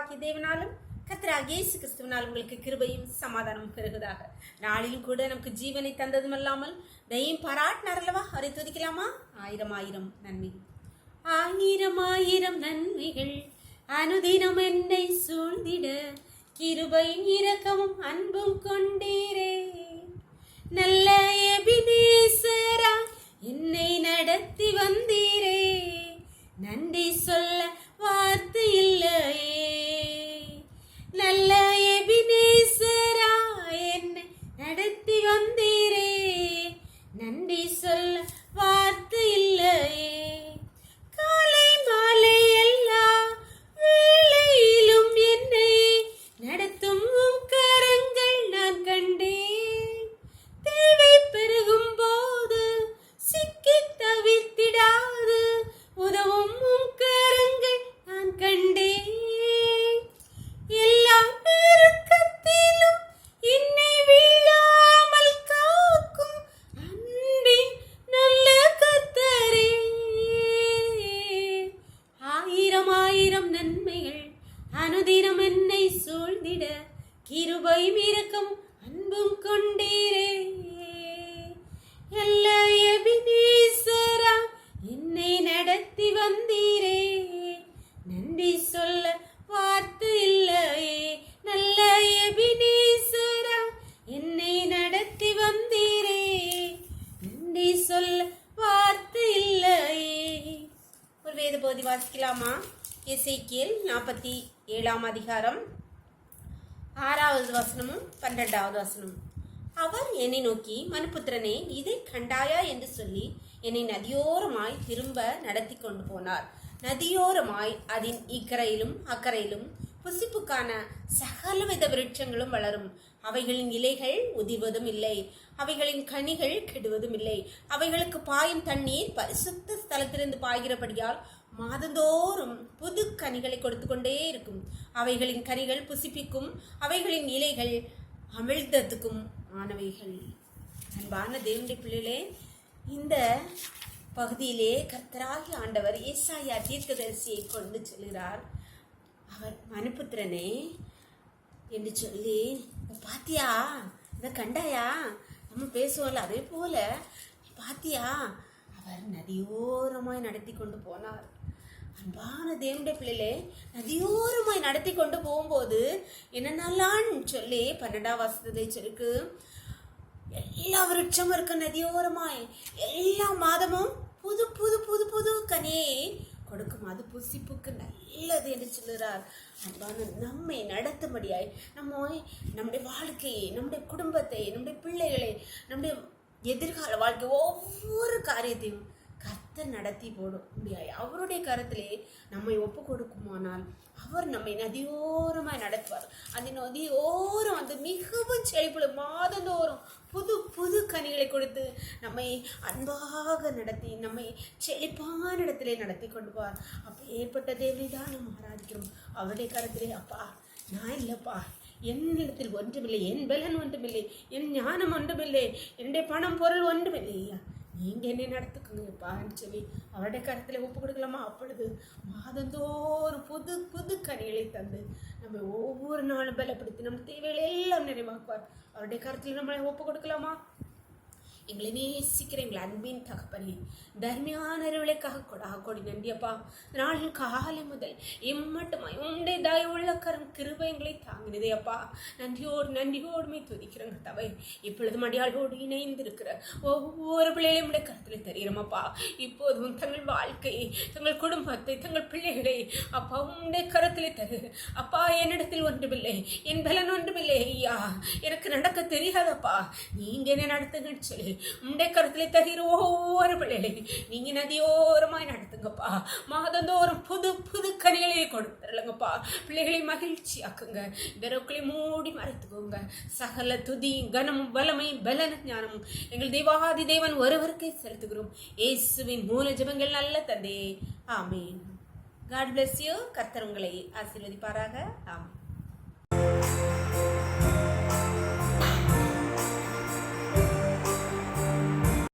பிதாவாகிய தேவனாலும் கர்த்தராகிய இயேசு கிறிஸ்துவினால் உங்களுக்கு கிருபையும் சமாதானம் பெருகுதாக. நாளிலும் கூட நமக்கு ஜீவனை தந்ததும் அல்லாமல் தயையும் பாராட்டினார் அல்லவா? அவரை துதிக்கலாமா? ஆயிரம் ஆயிரம் நன்மைகள், ஆயிரம் ஆயிரம் நன்மைகள் அனுதினம் என்னை சூழ்ந்திட கிருபையும் இரக்கமும் அன்பும் கொண்டீரே. நல்ல எபினேசரா என்னை நடத்தி வந்தீரே, நன்றி சொல்ல வார்த்தை இல்லையே. நல்ல எபினேசரா என்னை நடத்தி வந்தீரே, நன்றி சொல்ல வார்த்தை இல்லையே. காலை மாலை எல்லா வேளையிலும் என்னை நடத்தும் கரங்கள் நான் கண்டேன். தேவை பெருகும் போது சிக்கி தவித்திடாது உதவும் கரங்கள் நான் கண்டேன். எல்லா பெருக்கத்திலும் என்னை வீழாமல் காக்கும் அன்பின் நல்ல கர்த்தரே. ஆயிரம் ஆயிரம் நன்மைகள் அனுதினம் என்னை சூழ்ந்திட கிருபையும் இரக்கம் அன்பும் கொண்டீரே. நல்ல எபினேசரா என்னை நடத்தி வந்தீரே, நன்றி சொல்ல வார்த்தை இல்லையே. நல்ல எபினேசரா என்னை நடத்தி வந்தீரே, நன்றி சொல்ல வார்த்தை இல்லையே. ஒரு வேத போதி வாசிக்கலாமா? எசேக்கியேல் 47 அதிகாரம் 6வது வசனமும் 12வது வசனமும். அவர் என்னை நோக்கி, மனுபுத்திரனே, இதை கண்டாயா என்று சொல்லி என்னை நதியோரமாய் திரும்ப நடத்தி கொண்டு போனார். நதியோரமாய் அதன் இக்கரையிலும் அக்கரையிலும் புசிப்புக்கான சகலவித விருட்சங்களும் வளரும். அவைகளின் இலைகள் உதிர்வதும் இல்லை, அவைகளின் கனிகள் கெடுவதும் இல்லை. அவைகளுக்கு பாயும் தண்ணீர் பரிசுத்த ஸ்தலத்திலிருந்து பாய்கிறபடியால் மாதந்தோறும் புது கனிகளை கொடுத்து கொண்டே இருக்கும். அவைகளின் கனிகள் புசிப்பிக்கும், அவைகளின் இலைகள் அமிழ்தத்துக்கும் ஆனவைகள். அன்பான தேவனுடைய பிள்ளைகளே, இந்த பகுதியிலே கர்த்தராகிய ஆண்டவர் ஏசாயா தீர்க்கதரிசியை கொண்டு சொல்கிறார். அவர், மனுபுத்திரனே என்று சொல்லி, பாத்தியா, இதை கண்டாயா? நம்ம பேசுவோம்ல, அதே போல பாத்தியா, அவர் நதியோரமாய் நடத்தி கொண்டு போனார். அன்பான தேவனுடைய பிள்ளைகளே, நதியோரமாய் நடத்தி கொண்டு போகும்போது என்னென்னலான்னு சொல்லி 12வது வசனத்தை சொல்லிருக்கு. எல்லா விருட்சமும் இருக்கு நதியோரமாய், எல்லா மாதமும் புது புது புது புது கனியை கொடுக்கும். அது புசிப்புக்கு நல்லது என்று சொல்லுகிறார். அன்பான நம்மை நடத்தும்படியாய் நம்முடைய வாழ்க்கையை, நம்முடைய குடும்பத்தை, நம்முடைய பிள்ளைகளை, நம்முடைய எதிர்கால வாழ்க்கை ஒவ்வொரு காரியத்தையும் கர்த்தர் நடத்தி போடும் முடியாது. அவருடைய கருத்திலே நம்மை ஒப்பு கொடுக்குமானால் அவர் நம்மை நதியோரமாய் நடத்துவார். அந்த நதியோரம் வந்து மிகவும் செழிப்புள்ள மாதந்தோறும் புது புது கனிகளை கொடுத்து நம்மை அன்பாக நடத்தி நம்மை செழிப்பான இடத்திலே நடத்தி கொண்டு போவார். அப்போ ஏற்பட்ட தேவனை தான் நம்ம ஆராதிக்கிறோம். அவருடைய கருத்திலே, அப்பா நான் இல்லைப்பா, என்னிடத்தில் ஒன்றுமில்லை, என் பலன் ஒன்றுமில்லை, என் ஞானம் ஒன்றுமில்லை, என்னுடைய பணம் பொருள் ஒன்றுமில்லை, ஐயா நீங்க என்னை நடத்துக்குங்கப்பான்னு சொல்லி அவருடைய கருத்துல ஒப்பு கொடுக்கலாமா? அப்பொழுது மாதந்தோறும் புது புது கனிகளை தந்து நம்ம ஒவ்வொரு நாளும் பலப்படுத்தி நம்ம தேவைகளை எல்லாம் நிறைவாக்குவார். அவருடைய கருத்துல நம்மளை ஒப்பு கொடுக்கலாமா? எங்களை நேசிக்கிற எங்களை அன்பின் தகப்பனே, தர்மியான விளைக்காக கொடி நன்றியப்பா. நாளின் காலை முதல் இம்மட்டுமாய் உண்டே தயவுள்ள கரம் கிருபை எங்களை தாங்கினதே அப்பா. நன்றியோடுமே துதிக்கிறங்க தவை. இப்பொழுது மடியாளோடு இணைந்திருக்கிற ஒவ்வொரு பிள்ளைகளையும் உடைய கருத்தில் தெரிகிறோமப்பா. இப்போதும் தங்கள் வாழ்க்கையை, தங்கள் குடும்பத்தை, தங்கள் பிள்ளைகளை அப்பா உடைய கருத்திலே தரு அப்பா. என்னிடத்தில் ஒன்றுமில்லை, என் பலன் ஒன்றுமில்லை ஐயா, எனக்கு நடக்க தெரியாதப்பா, நீங்க என்ன நடத்துங்கன்னு சொல்லி உடைய கருத்துல தருகிற ஒவ்வொரு பிள்ளைகளையும் நீங்க நதியோரமாய் நடத்துங்கப்பா. மாதந்தோறும் புது புது கனிகளை கொடுத்துருங்கப்பா. பிள்ளைகளை மகிழ்ச்சி ஆக்குங்க. விரவுக்களை மூடி மறைத்துக்கோங்க. சகல துதி கனமும் வல்லமையும் பலன ஞானமும் எங்கள் தேவாதி தேவன் ஒருவருக்கே செலுத்துகிறோம். இயேசுவின் மூல ஜெபங்கள் நல்ல தந்தே, ஆமீன். God bless you. கர்த்தர் உங்களை ஆசீர்வதிப்பாராக. ஆமீன்.